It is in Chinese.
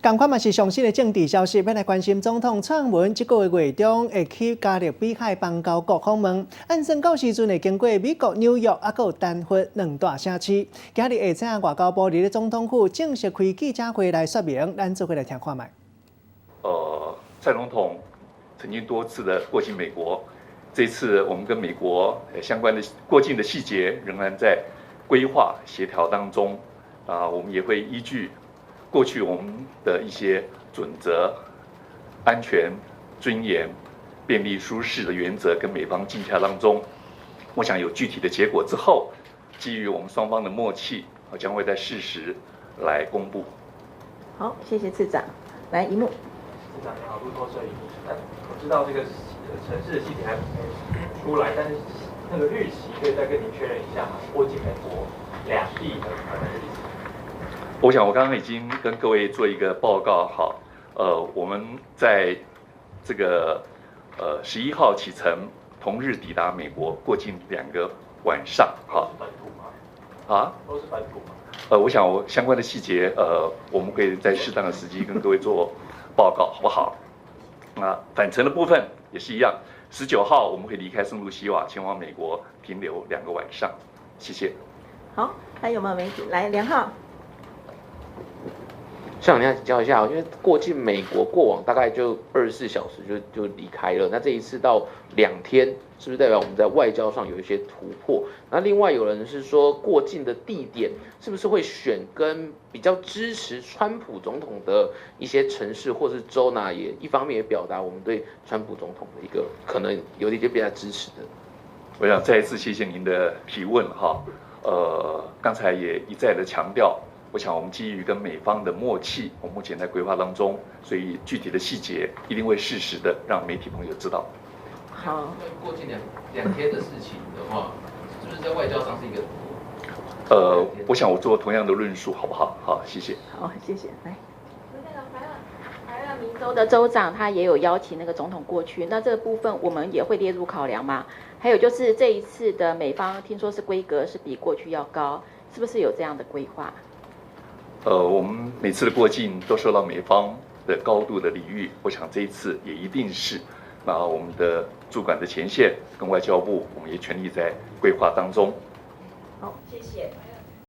同款嘛是上新的政治消息，要来关心总统蔡文这个月中会去加勒比海邦交国访问，按算到时阵会经过美国纽约还有丹佛两大城市。今日下午外交部伫总统府正式开记者会来说明，咱做伙来听看卖。蔡总统曾经多次的过境美国，这次我们跟美国相关的过境的细节仍然在规划协调当中。我们也会依据过去我们的一些准则、安全、尊严、便利、舒适的原则跟美方进洽当中，我想有具体的结果之后，基于我们双方的默契，我将会在适时来公布。好，谢谢次长。来，一幕。次长你好，路透社一幕。我知道这个城市的细节还没出来，但是那个日期可以再跟您确认一下吗？过境美国两地的可能日期。我想我刚刚已经跟各位做一个报告，好，我们在这个11号启程，同日抵达美国，过境2个晚上，好。都是本土吗？都是本土吗？我想相关的细节，我们可以在适当的时机跟各位做报告，好不好？返程的部分也是一样，19号我们会离开圣露西亚，前往美国停留2个晚上，谢谢。好，还有没有媒体？来，梁浩。向你要请教一下，因为过境美国过往大概就24小时就离开了，那这一次到2天，是不是代表我们在外交上有一些突破？那另外有人是说过境的地点是不是会选跟比较支持川普总统的一些城市或是州呢？也一方面也表达我们对川普总统的一个可能有一些比较支持的。我想再一次谢谢您的提问哈，刚才也一再的强调。我想，我们基于跟美方的默契，我目前在规划当中，所以具体的细节一定会适时的让媒体朋友知道。好，过境两天的事情的话，是不是在外交上是一个？我想我做同样的论述，好不好？好，谢谢。好，谢谢。来，怀俄明州的州长他也有邀请那个总统过去，那这个部分我们也会列入考量吗？还有就是这一次的美方听说是规格是比过去要高，是不是有这样的规划？我们每次的过境都受到美方的高度的礼遇，我想这一次也一定是。那我们的驻港的前线跟外交部，我们也全力在规划当中。好，谢谢。